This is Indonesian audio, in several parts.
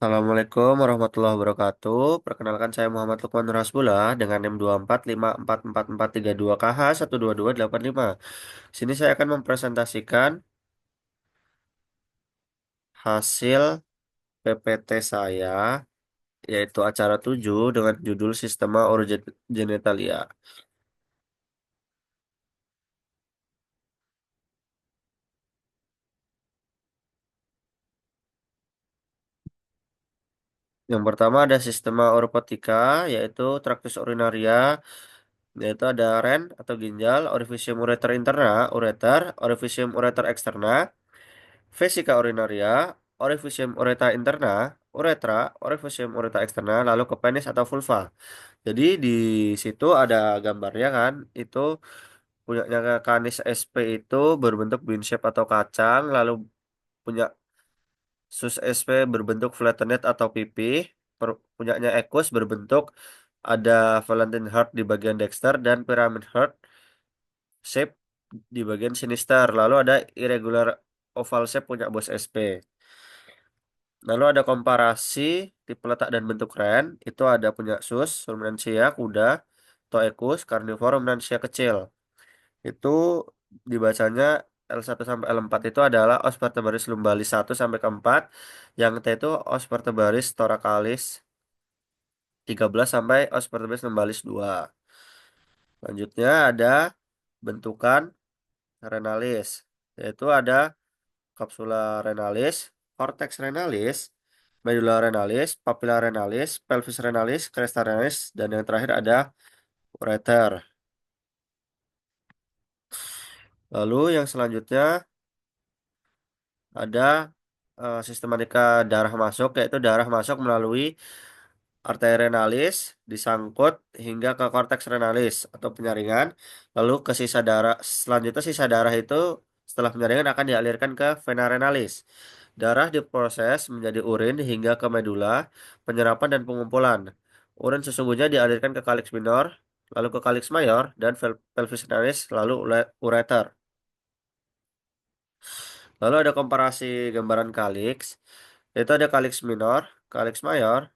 Assalamualaikum warahmatullahi wabarakatuh. Perkenalkan saya Muhammad Lukman Rasbullah dengan NIM 24544432KH12285. Sini saya akan mempresentasikan hasil PPT saya, yaitu acara 7 dengan judul Sistema Origin Genitalia. Yang pertama ada Sistema Oropotika, yaitu Tractus urinaria, yaitu ada ren atau ginjal, Orificium ureter interna, ureter, Orificium ureter externa, Vesica urinaria, Orificium ureta interna, uretra, Orificium ureta externa, lalu ke penis atau vulva. Jadi di situ ada gambarnya kan, itu punyanya Canis SP itu berbentuk bean shape atau kacang, lalu punya Sus SP berbentuk flattened atau pipih, punyanya Equus berbentuk ada Valentine heart di bagian dexter dan pyramid heart shape di bagian sinister. Lalu ada irregular oval shape punya bos SP. Lalu ada komparasi tipe letak dan bentuk ren. Itu ada punya sus, ruminansia, kuda, toekus, karnivora, ruminansia kecil. Itu dibacanya L1 sampai L4 itu adalah os vertebralis lumbalis 1 sampai ke 4. Yang T itu os vertebralis thoracalis 13 sampai os vertebralis lumbalis 2. Selanjutnya ada bentukan renalis. Yaitu ada kapsula renalis, cortex renalis, medulla renalis, papilla renalis, pelvis renalis, cresta renalis, dan yang terakhir ada ureter. Lalu yang selanjutnya ada sistematika darah masuk, yaitu darah masuk melalui arteri renalis, disangkut hingga ke korteks renalis atau penyaringan. Lalu ke sisa darah, selanjutnya sisa darah itu setelah penyaringan akan dialirkan ke vena renalis. Darah diproses menjadi urin hingga ke medula, penyerapan dan pengumpulan. Urin sesungguhnya dialirkan ke kalix minor, lalu ke kalix mayor, dan pelvis renalis, lalu ureter. Lalu ada komparasi gambaran kalix, yaitu ada kalix minor, kalix mayor.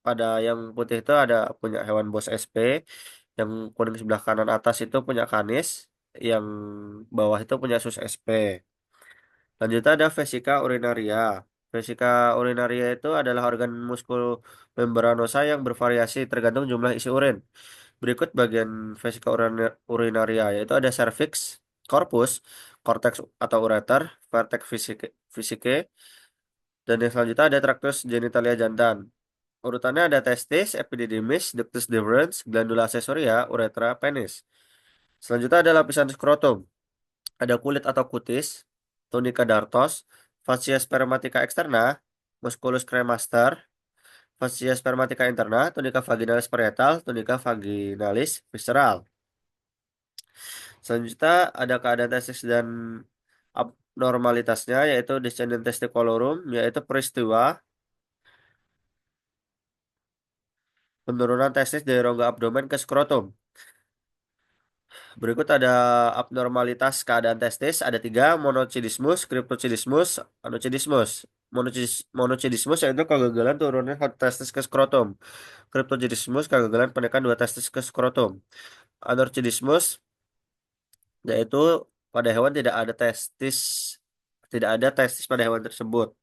Pada yang putih itu ada punya hewan bos SP, yang kuning sebelah kanan atas itu punya kanis, yang bawah itu punya sus SP. Lanjutnya ada vesica urinaria. Vesica urinaria itu adalah organ muskul membranosa yang bervariasi tergantung jumlah isi urin. Berikut bagian vesica urinaria, yaitu ada cervix, corpus, cortex atau ureter, vertex vesicae, dan yang selanjutnya ada tractus genitalia jantan. Urutannya ada testis, epididymis, ductus deferens, glandula acessoria, uretra, penis. Selanjutnya ada lapisan skrotum. Ada kulit atau kutis, tunica dartos, fascia spermatica externa, musculus cremaster, fascia spermatica interna, tunica vaginalis parietal, tunica vaginalis visceral. Selanjutnya ada keadaan testis dan abnormalitasnya, yaitu descendant testicolorum, yaitu peristiwa penurunan testis dari rongga abdomen ke skrotum. Berikut ada abnormalitas keadaan testis. Ada tiga, monocidismus, cryptocidismus, anocidismus. Monocidismus yaitu kegagalan turunnya satu testis ke skrotum. Cryptocidismus kegagalan penaikan dua testis ke skrotum. Anorcidismus yaitu pada hewan tidak ada testis pada hewan tersebut.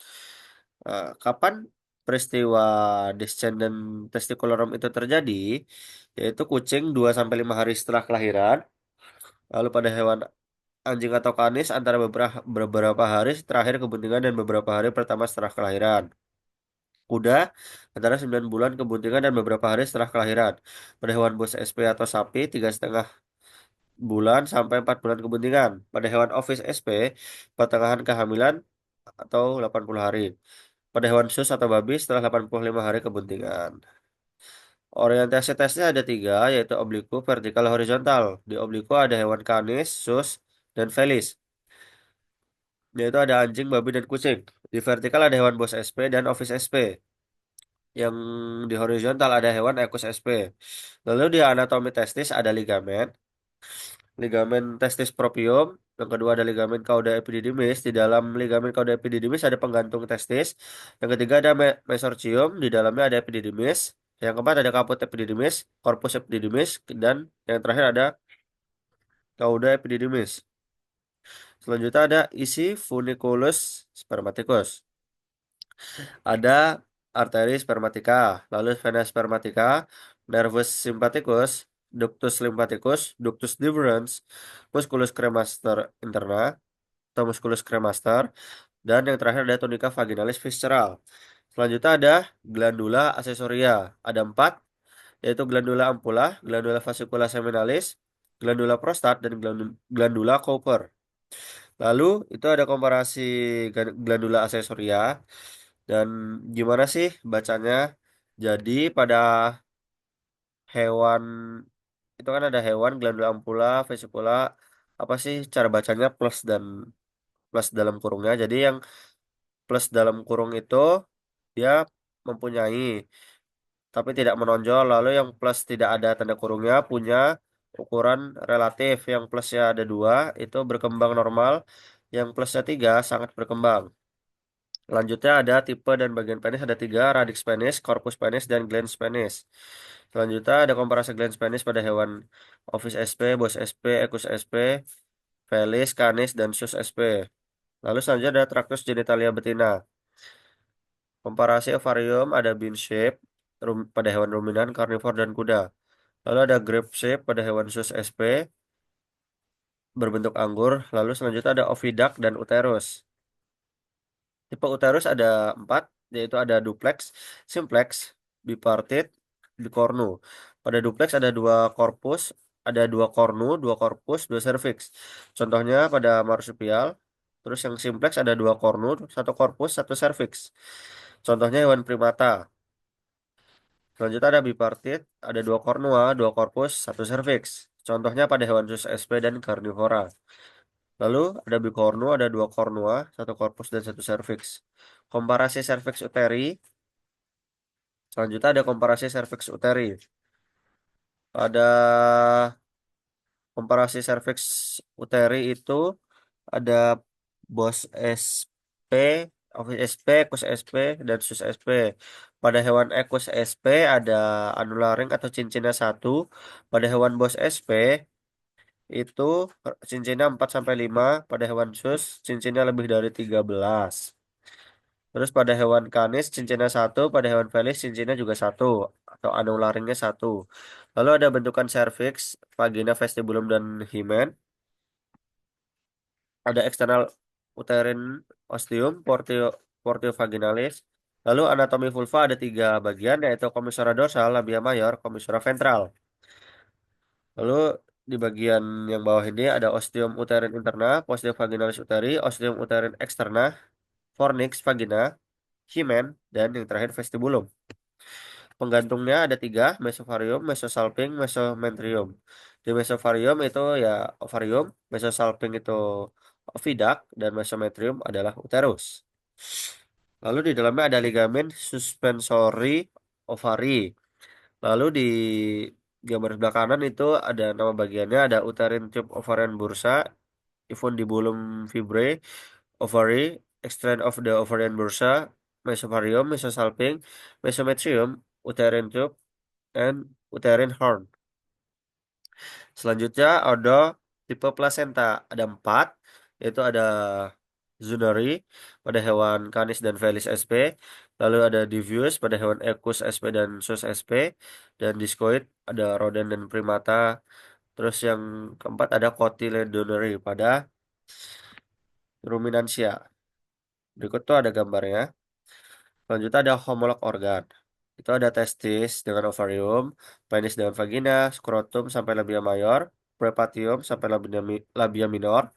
Kapan peristiwa descendant testiculorum itu terjadi? Yaitu kucing 2 sampai 5 hari setelah kelahiran. Lalu pada hewan anjing atau kanis antara beberapa hari terakhir kebuntingan dan beberapa hari pertama setelah kelahiran. Kuda antara 9 bulan kebuntingan dan beberapa hari setelah kelahiran. Pada hewan buas SP atau sapi 3,5 bulan sampai 4 bulan kebuntingan. Pada hewan office SP pertengahan kehamilan atau 80 hari. Pada hewan sus atau babi setelah 85 hari kebuntingan. Orientasi tesnya ada tiga, yaitu obliku, vertikal, horizontal. Di obliku ada hewan kanis, sus, dan felis. Yaitu ada anjing, babi, dan kucing. Di vertikal ada hewan bos SP dan office SP. Yang di horizontal ada hewan equus SP. Lalu di anatomi testis ada ligamen. ligamen testis propium, yang kedua ada ligamen cauda epididymis. Di dalam ligamen cauda epididymis ada penggantung testis. Yang ketiga ada mesorchium, di dalamnya ada epididymis. Yang keempat ada caput epididymis, corpus epididymis, dan yang terakhir ada cauda epididymis. Selanjutnya ada isi funiculus spermaticus. Ada arteri spermatica, lalu vena spermatica, nervus sympathicus, ductus lymphaticus, ductus deferens, musculus cremaster interna atau musculus cremaster, dan yang terakhir ada tunica vaginalis visceral. Selanjutnya ada glandula aksesoria. Ada empat, yaitu glandula ampulla, glandula fascicula seminalis, glandula prostat, dan glandula Cooper. Lalu itu ada komparasi glandula aksesoria dan gimana sih bacanya? Jadi pada hewan itu kan ada hewan glandula ampulla, vesicula, apa sih cara bacanya plus dalam kurungnya. Jadi yang plus dalam kurung itu dia mempunyai tapi tidak menonjol. Lalu yang plus tidak ada tanda kurungnya punya ukuran relatif. Yang plusnya ada dua itu berkembang normal. Yang plusnya tiga sangat berkembang. Selanjutnya ada tipe dan bagian penis ada tiga, radix penis, corpus penis, dan glans penis. Selanjutnya ada komparasi glans penis pada hewan Ovis sp, Bos sp, Equus sp, Felis, Canis, dan Sus sp. Lalu selanjutnya ada Tractus genitalia betina. Komparasi ovarium ada bean shape pada hewan ruminan, karnivor, dan kuda. Lalu ada grape shape pada hewan Sus sp berbentuk anggur. Lalu selanjutnya ada oviduct dan uterus. Tipe uterus ada empat, yaitu ada duplex, simplex, bipartite, bicornu. Pada duplex ada dua korpus, ada dua kornu, dua korpus, dua serviks. Contohnya pada marsupial. Terus yang simplex ada dua kornu, satu korpus, satu serviks. Contohnya hewan primata. Selanjutnya ada bipartite, ada dua kornua, dua korpus, satu serviks. Contohnya pada hewan sus sp dan karnivora. Lalu ada bikornu, ada dua kornua, satu korpus, dan satu serviks. Komparasi serviks uteri. Selanjutnya ada komparasi serviks uteri. Ada komparasi serviks uteri itu ada Bos SP, Ovis SP, Equus SP, dan Sus SP. Pada hewan Equus SP ada anular ring atau cincinnya satu. Pada hewan Bos SP itu cincinnya 4 sampai 5. Pada hewan Sus cincinnya lebih dari 13. Terus pada hewan Canis cincinnya satu, pada hewan Felis cincinnya juga satu atau anularingnya satu. Lalu ada bentukan serviks, vagina, vestibulum, dan hymen. Ada eksternal uterine ostium, portio vaginalis. Lalu anatomi vulva ada tiga bagian, yaitu commissura dorsal, labia mayor, commissura ventral. Lalu di bagian yang bawah ini ada ostium uterine interna, posterior vaginalis uteri, ostium uterine externa, fornix vagina, hymen, dan yang terakhir vestibulum. Penggantungnya ada tiga, mesovarium, mesosalping, mesometrium. Di mesovarium itu ya ovarium, mesosalping itu oviduct, dan mesometrium adalah uterus. Lalu di dalamnya ada ligamen suspensori ovari. Lalu di gambar sebelah kanan itu ada nama bagiannya, ada uterine tube ovarian bursa, infundibulum fibrae, ovary, extract of the ovarian bursa, mesovarium, mesosalping, mesometrium, uterine tube, and uterine horn. Selanjutnya ada tipe placenta, ada empat, yaitu ada Zunari pada hewan Canis dan Felis sp, lalu ada Diffuse pada hewan Equus sp dan Sus sp, dan Discoid ada rodent dan primata. Terus yang keempat ada Cotyledonary pada ruminansia. Berikut tuh ada gambarnya. Selanjutnya ada homolog organ. Itu ada testis dengan ovarium, penis dengan vagina, skrotum sampai labia mayor, prepatium sampai labia minor,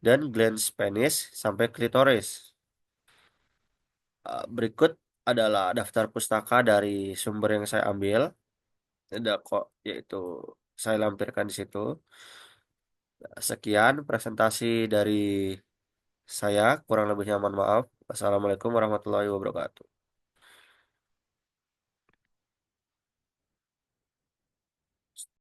dan glans penis sampai klitoris. Berikut adalah daftar pustaka dari sumber yang saya ambil. Ada kok, yaitu saya lampirkan di situ. Sekian presentasi dari saya, kurang lebihnya mohon maaf. Wassalamualaikum warahmatullahi wabarakatuh.